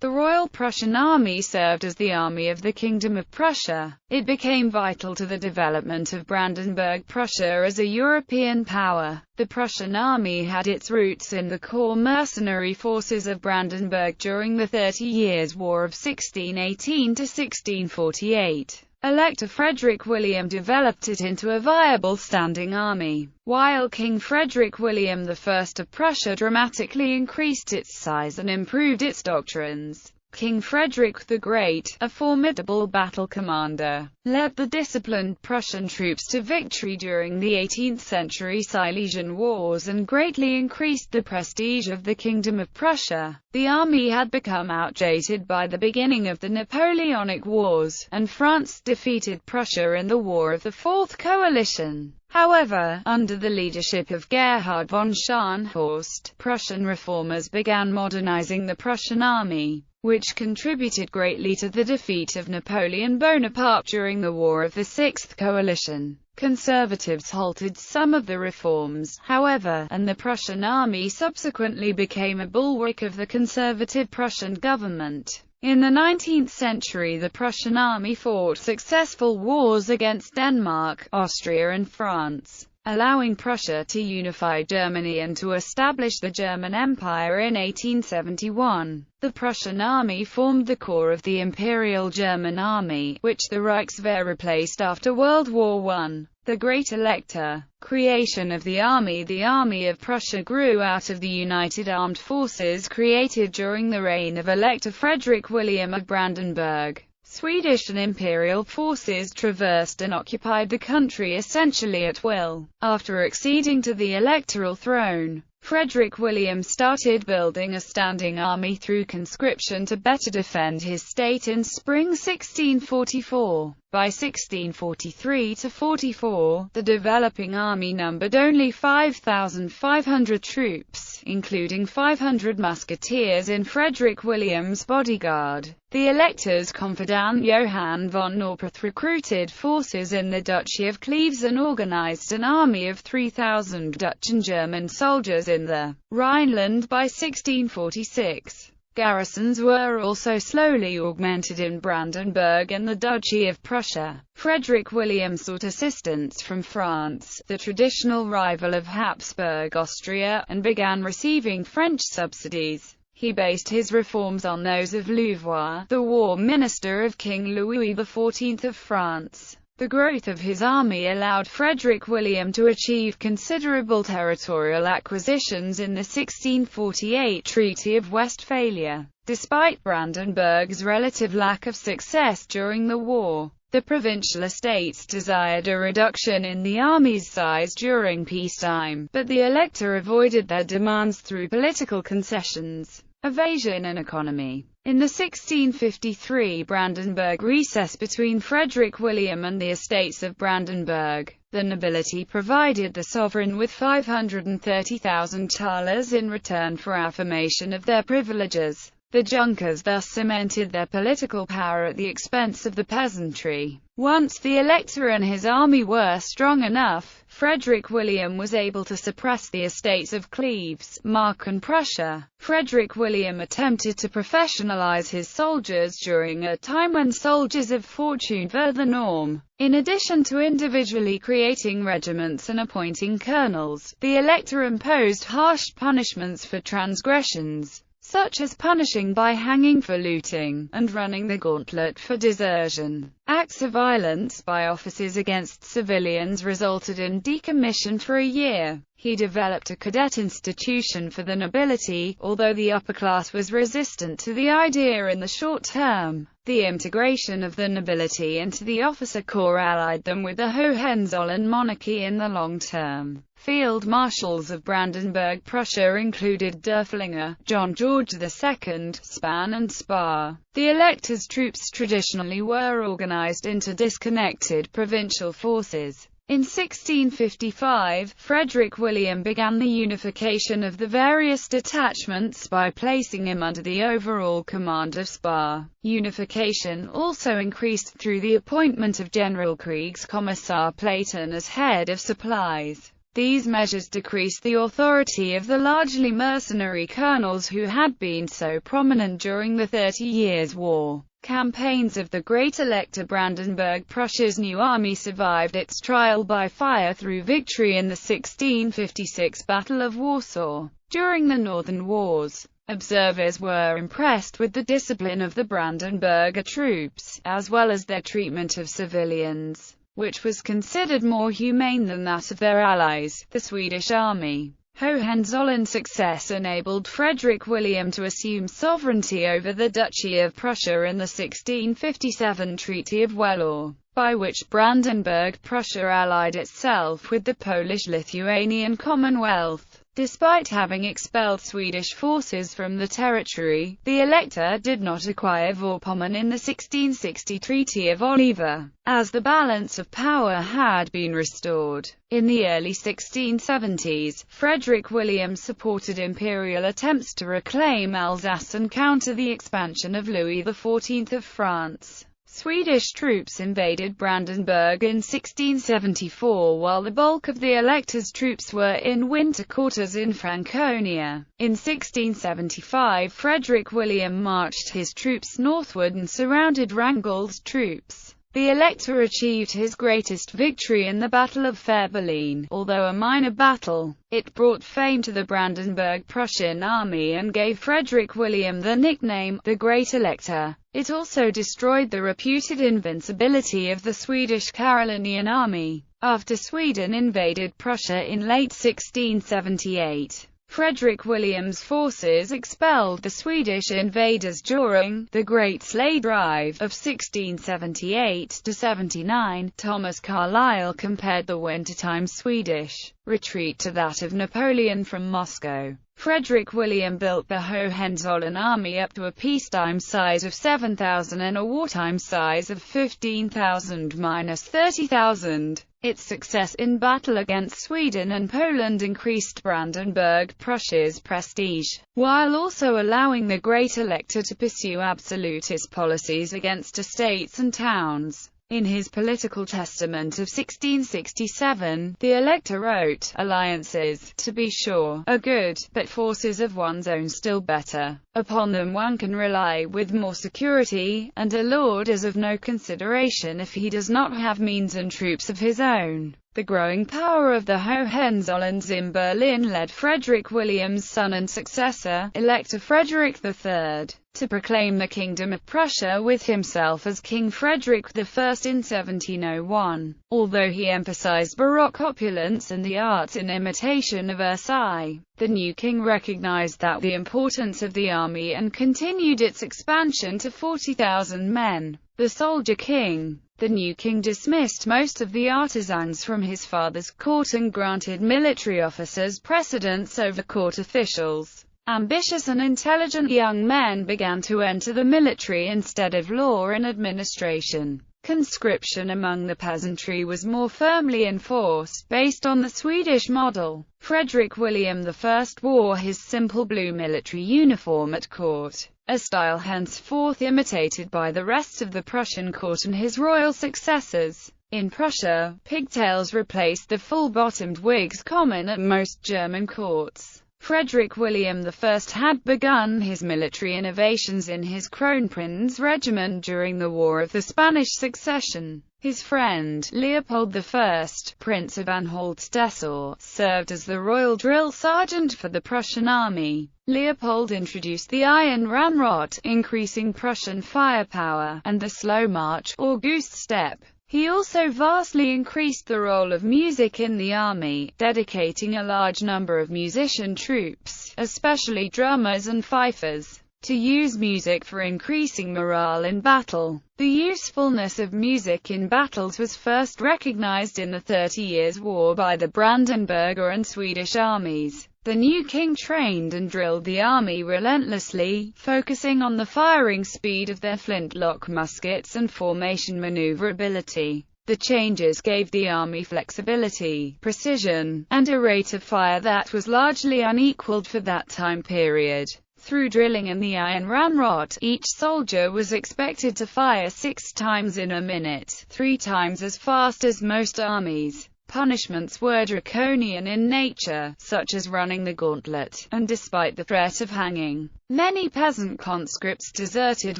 The Royal Prussian Army served as the army of the Kingdom of Prussia. It became vital to the development of Brandenburg Prussia as a European power. The Prussian Army had its roots in the core mercenary forces of Brandenburg during the 30 Years' War of 1618 to 1648. Elector Frederick William developed it into a viable standing army, while King Frederick William I of Prussia dramatically increased its size and improved its doctrines. King Frederick the Great, a formidable battle commander, led the disciplined Prussian troops to victory during the 18th century Salesian Wars and greatly increased the prestige of the Kingdom of Prussia. The army had become outdated by the beginning of the Napoleonic Wars, and France defeated Prussia in the War of the Fourth Coalition. However, under the leadership of Gerhard von Scharnhorst, Prussian reformers began modernizing the Prussian army, which contributed greatly to the defeat of Napoleon Bonaparte during the War of the Sixth Coalition. Conservatives halted some of the reforms, however, and the Prussian army subsequently became a bulwark of the conservative Prussian government. In the 19th century, the Prussian army fought successful wars against Denmark, Austria and France, allowing Prussia to unify Germany and to establish the German Empire in 1871. The Prussian army formed the core of the Imperial German Army, which the Reichswehr replaced after World War I. The Great Elector. Creation of the Army of Prussia grew out of the united armed forces created during the reign of Elector Frederick William of Brandenburg. Swedish and imperial forces traversed and occupied the country essentially at will. After acceding to the electoral throne, Frederick William started building a standing army through conscription to better defend his state in spring 1644. By 1643–44, the developing army numbered only 5,500 troops, including 500 musketeers in Frederick William's bodyguard. The Elector's confidant Johann von Norpeth recruited forces in the Duchy of Cleves and organized an army of 3,000 Dutch and German soldiers in the Rhineland by 1646. Garrisons were also slowly augmented in Brandenburg and the Duchy of Prussia. Frederick William sought assistance from France, the traditional rival of Habsburg Austria, and began receiving French subsidies. He based his reforms on those of Louvois, the war minister of King Louis XIV of France. The growth of his army allowed Frederick William to achieve considerable territorial acquisitions in the 1648 Treaty of Westphalia. Despite Brandenburg's relative lack of success during the war, the provincial estates desired a reduction in the army's size during peacetime, but the Elector avoided their demands through political concessions, evasion and economy. In the 1653 Brandenburg recess between Frederick William and the estates of Brandenburg, the nobility provided the sovereign with 530,000 thalers in return for affirmation of their privileges. The Junkers thus cemented their political power at the expense of the peasantry. Once the Elector and his army were strong enough, Frederick William was able to suppress the estates of Cleves, Mark and Prussia. Frederick William attempted to professionalize his soldiers during a time when soldiers of fortune were the norm. In addition to individually creating regiments and appointing colonels, the Elector imposed harsh punishments for transgressions, such as punishing by hanging for looting, and running the gauntlet for desertion. Acts of violence by officers against civilians resulted in decommission for a year. He developed a cadet institution for the nobility, although the upper class was resistant to the idea in the short term. The integration of the nobility into the officer corps allied them with the Hohenzollern monarchy in the long term. Field marshals of Brandenburg Prussia included Derfflinger, John George II, Spahn and Spa. The Elector's troops traditionally were organized into disconnected provincial forces. In 1655, Frederick William began the unification of the various detachments by placing him under the overall command of Spa. Unification also increased through the appointment of General Kriegskommissar Platen as head of supplies. These measures decreased the authority of the largely mercenary colonels who had been so prominent during the 30 Years' War campaigns of the Great Elector. Brandenburg Prussia's new army survived its trial by fire through victory in the 1656 Battle of Warsaw. During the Northern Wars, observers were impressed with the discipline of the Brandenburger troops, as well as their treatment of civilians, which was considered more humane than that of their allies, the Swedish army. Hohenzollerns' success enabled Frederick William to assume sovereignty over the Duchy of Prussia in the 1657 Treaty of Wehlau, by which Brandenburg Prussia allied itself with the Polish-Lithuanian Commonwealth. Despite having expelled Swedish forces from the territory, the Elector did not acquire Vorpommern in the 1660 Treaty of Oliva, as the balance of power had been restored. In the early 1670s, Frederick William supported imperial attempts to reclaim Alsace and counter the expansion of Louis XIV of France. Swedish troops invaded Brandenburg in 1674 while the bulk of the Elector's troops were in winter quarters in Franconia. In 1675 Frederick William marched his troops northward and surrounded Wrangel's troops. The Elector achieved his greatest victory in the Battle of Fehrbellin. Although a minor battle, it brought fame to the Brandenburg Prussian army and gave Frederick William the nickname, the Great Elector. It also destroyed the reputed invincibility of the Swedish Carolingian army. After Sweden invaded Prussia in late 1678, Frederick William's forces expelled the Swedish invaders during the Great Sleigh Drive of 1678–79. Thomas Carlyle compared the wintertime Swedish retreat to that of Napoleon from Moscow. Frederick William built the Hohenzollern army up to a peacetime size of 7,000 and a wartime size of 15,000–30,000. Its success in battle against Sweden and Poland increased Brandenburg Prussia's prestige, while also allowing the Great Elector to pursue absolutist policies against estates and towns. In his political testament of 1667, the Elector wrote, "Alliances, to be sure, are good, but forces of one's own still better. Upon them one can rely with more security, and a lord is of no consideration if he does not have means and troops of his own." The growing power of the Hohenzollerns in Berlin led Frederick William's son and successor, Elector Frederick III, to proclaim the Kingdom of Prussia with himself as King Frederick I in 1701. Although he emphasized Baroque opulence and the arts in imitation of Versailles, the new king recognized the importance of the army and continued its expansion to 40,000 men. The soldier king. The new king dismissed most of the artisans from his father's court and granted military officers precedence over court officials. Ambitious and intelligent young men began to enter the military instead of law and administration. Conscription among the peasantry was more firmly enforced, based on the Swedish model. Frederick William I wore his simple blue military uniform at court, a style henceforth imitated by the rest of the Prussian court and his royal successors. In Prussia, pigtails replaced the full-bottomed wigs common at most German courts. Frederick William I had begun his military innovations in his Kronprinz regiment during the War of the Spanish Succession. His friend, Leopold I, Prince of Anhalt-Dessau, served as the royal drill sergeant for the Prussian army. Leopold introduced the iron ramrod, increasing Prussian firepower, and the slow march, or Goose step. He also vastly increased the role of music in the army, dedicating a large number of musician troops, especially drummers and fifers, to use music for increasing morale in battle. The usefulness of music in battles was first recognized in the 30 Years' War by the Brandenburger and Swedish armies. The new king trained and drilled the army relentlessly, focusing on the firing speed of their flintlock muskets and formation maneuverability. The changes gave the army flexibility, precision, and a rate of fire that was largely unequaled for that time period. Through drilling in the iron ramrod, each soldier was expected to fire 6 times in a minute, 3 times as fast as most armies. Punishments were draconian in nature, such as running the gauntlet, and despite the threat of hanging, many peasant conscripts deserted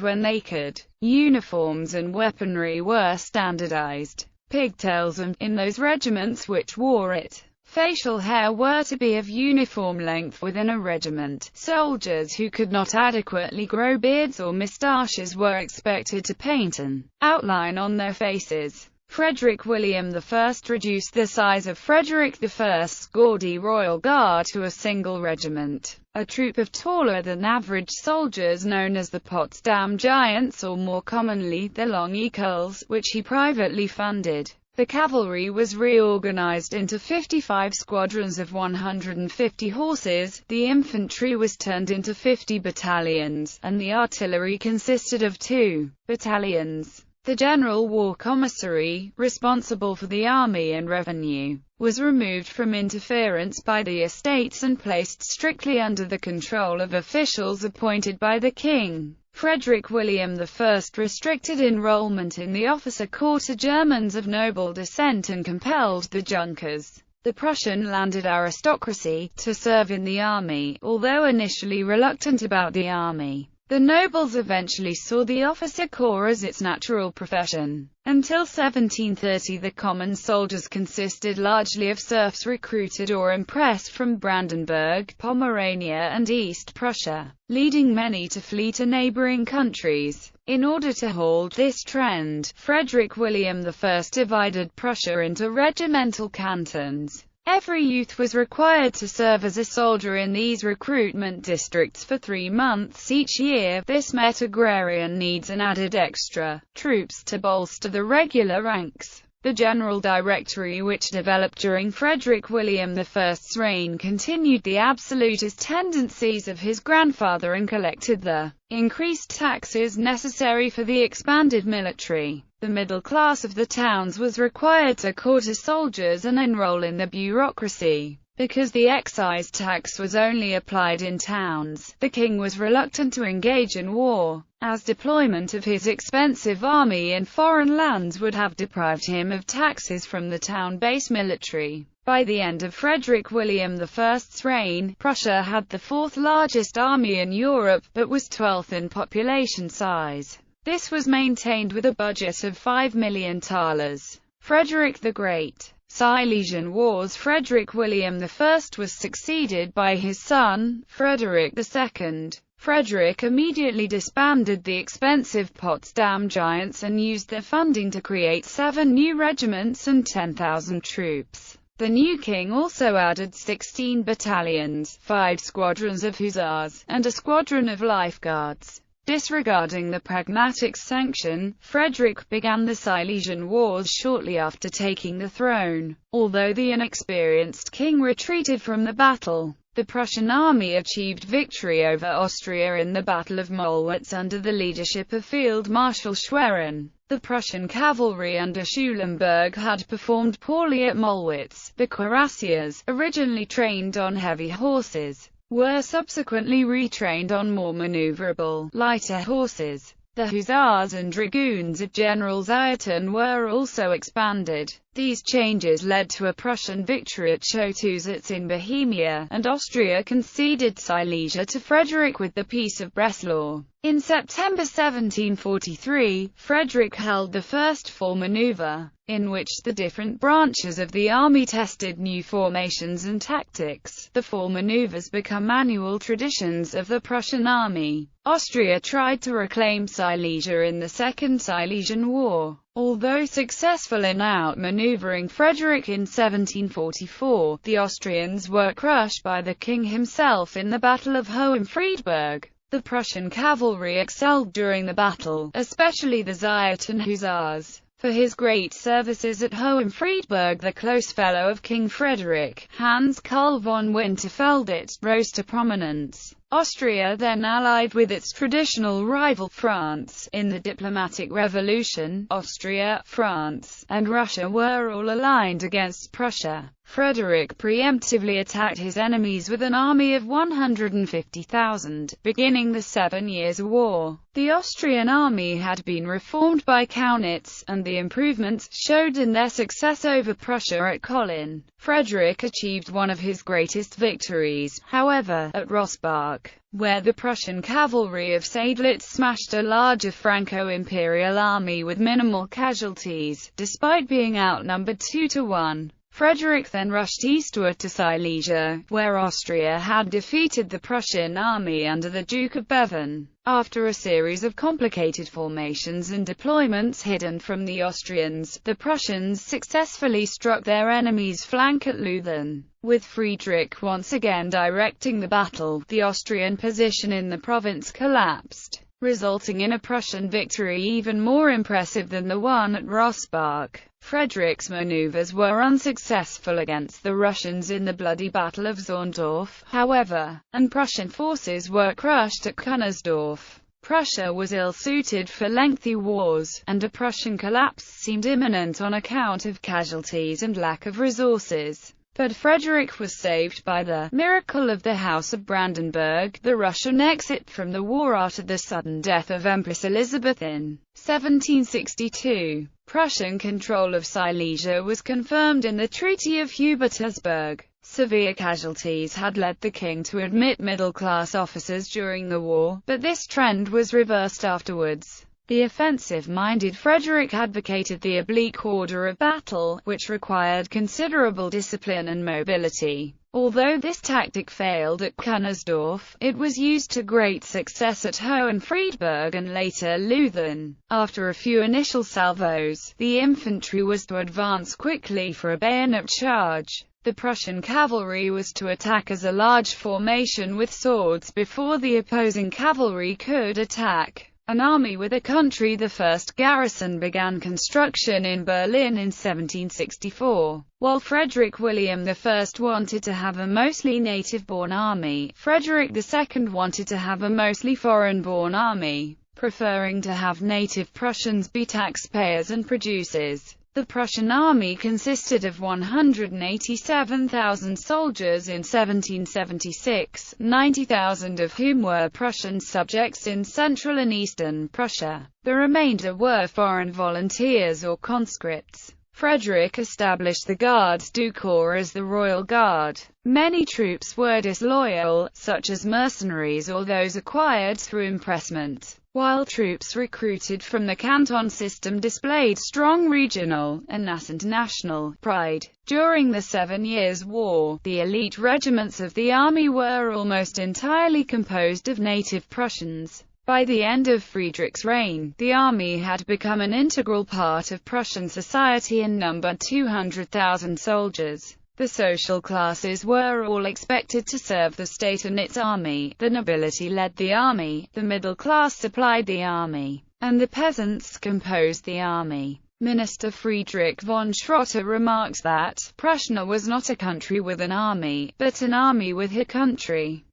when they could. Uniforms and weaponry were standardized. Pigtails, and, in those regiments which wore it, facial hair were to be of uniform length within a regiment. Soldiers who could not adequately grow beards or moustaches were expected to paint an outline on their faces. Frederick William I reduced the size of Frederick I's gaudy royal guard to a single regiment, a troop of taller than average soldiers known as the Potsdam Giants, or more commonly, the Long Eagles, which he privately funded. The cavalry was reorganized into 55 squadrons of 150 horses, the infantry was turned into 50 battalions, and the artillery consisted of 2 battalions. The General War Commissary, responsible for the army and revenue, was removed from interference by the estates and placed strictly under the control of officials appointed by the king. Frederick William I restricted enrollment in the officer corps to Germans of noble descent and compelled the Junkers, the Prussian landed aristocracy, to serve in the army, although initially reluctant about the army. The nobles eventually saw the officer corps as its natural profession. Until 1730 the common soldiers consisted largely of serfs recruited or impressed from Brandenburg, Pomerania and East Prussia, leading many to flee to neighboring countries. In order to halt this trend, Frederick William I divided Prussia into regimental cantons. Every youth was required to serve as a soldier in these recruitment districts for 3 months each year. This met agrarian needs and added extra troops to bolster the regular ranks. The General Directory, which developed during Frederick William I's reign, continued the absolutist tendencies of his grandfather and collected the increased taxes necessary for the expanded military. The middle class of the towns was required to quarter soldiers and enroll in the bureaucracy. Because the excise tax was only applied in towns, the king was reluctant to engage in war, as deployment of his expensive army in foreign lands would have deprived him of taxes from the town-based military. By the end of Frederick William I's reign, Prussia had the 4th largest army in Europe, but was 12th in population size. This was maintained with a budget of 5 million thalers. Frederick the Great. Salesian Wars. Frederick William I was succeeded by his son, Frederick II. Frederick immediately disbanded the expensive Potsdam Giants and used their funding to create 7 new regiments and 10,000 troops. The new king also added 16 battalions, 5 squadrons of hussars, and a squadron of life guards. Disregarding the pragmatic sanction, Frederick began the Salesian Wars shortly after taking the throne. Although the inexperienced king retreated from the battle, the Prussian army achieved victory over Austria in the Battle of Mollwitz under the leadership of Field Marshal Schwerin. The Prussian cavalry under Schulenburg had performed poorly at Mollwitz. The cuirassiers, originally trained on heavy horses, were subsequently retrained on more maneuverable, lighter horses. The hussars and dragoons of General Zieten were also expanded. These changes led to a Prussian victory at Chautusitz in Bohemia, and Austria conceded Silesia to Frederick with the Peace of Breslau. In September 1743, Frederick held the first full maneuver, in which the different branches of the army tested new formations and tactics. The fall maneuvers become annual traditions of the Prussian army. Austria tried to reclaim Silesia in the Second Silesian War. Although successful in outmaneuvering Frederick in 1744, the Austrians were crushed by the king himself in the Battle of Hohenfriedberg. The Prussian cavalry excelled during the battle, especially the Zieten hussars. For his great services at Hohenfriedberg, the close fellow of King Frederick, Hans Karl von Winterfeldit, rose to prominence. Austria then allied with its traditional rival, France. In the diplomatic revolution, Austria, France, and Russia were all aligned against Prussia. Frederick preemptively attacked his enemies with an army of 150,000, beginning the 7 Years' War. The Austrian army had been reformed by Kaunitz, and the improvements showed in their success over Prussia at Kolin. Frederick achieved one of his greatest victories, however, at Rossbach, where the Prussian cavalry of Seydlitz smashed a larger Franco-Imperial army with minimal casualties, despite being outnumbered 2-1. Frederick then rushed eastward to Silesia, where Austria had defeated the Prussian army under the Duke of Bevern. After a series of complicated formations and deployments hidden from the Austrians, the Prussians successfully struck their enemy's flank at Leuthen. With Friedrich once again directing the battle, the Austrian position in the province collapsed, resulting in a Prussian victory even more impressive than the one at Rossbach. Frederick's maneuvers were unsuccessful against the Russians in the bloody Battle of Zorndorf, however, and Prussian forces were crushed at Kunersdorf. Prussia was ill-suited for lengthy wars, and a Prussian collapse seemed imminent on account of casualties and lack of resources. But Frederick was saved by the miracle of the House of Brandenburg, the Russian exit from the war after the sudden death of Empress Elizabeth in 1762. Prussian control of Silesia was confirmed in the Treaty of Hubertusburg. Severe casualties had led the king to admit middle-class officers during the war, but this trend was reversed afterwards. The offensive-minded Frederick advocated the oblique order of battle, which required considerable discipline and mobility. Although this tactic failed at Kunersdorf, it was used to great success at Hohenfriedberg and later Leuthen. After a few initial salvos, the infantry was to advance quickly for a bayonet charge. The Prussian cavalry was to attack as a large formation with swords before the opposing cavalry could attack. An army with a country. The first garrison began construction in Berlin in 1764. While Frederick William I wanted to have a mostly native-born army, Frederick II wanted to have a mostly foreign-born army, preferring to have native Prussians be taxpayers and producers. The Prussian army consisted of 187,000 soldiers in 1776, 90,000 of whom were Prussian subjects in central and eastern Prussia. The remainder were foreign volunteers or conscripts. Frederick established the Gardes du Corps as the Royal Guard. Many troops were disloyal, such as mercenaries or those acquired through impressment, while troops recruited from the canton system displayed strong regional, and nascent national, pride. During the 7 Years' War, the elite regiments of the army were almost entirely composed of native Prussians. By the end of Friedrich's reign, the army had become an integral part of Prussian society and numbered 200,000 soldiers. The social classes were all expected to serve the state and its army. The nobility led the army, the middle class supplied the army, and the peasants composed the army. Minister Friedrich von Schrotter remarks that Prussia was not a country with an army, but an army with a country.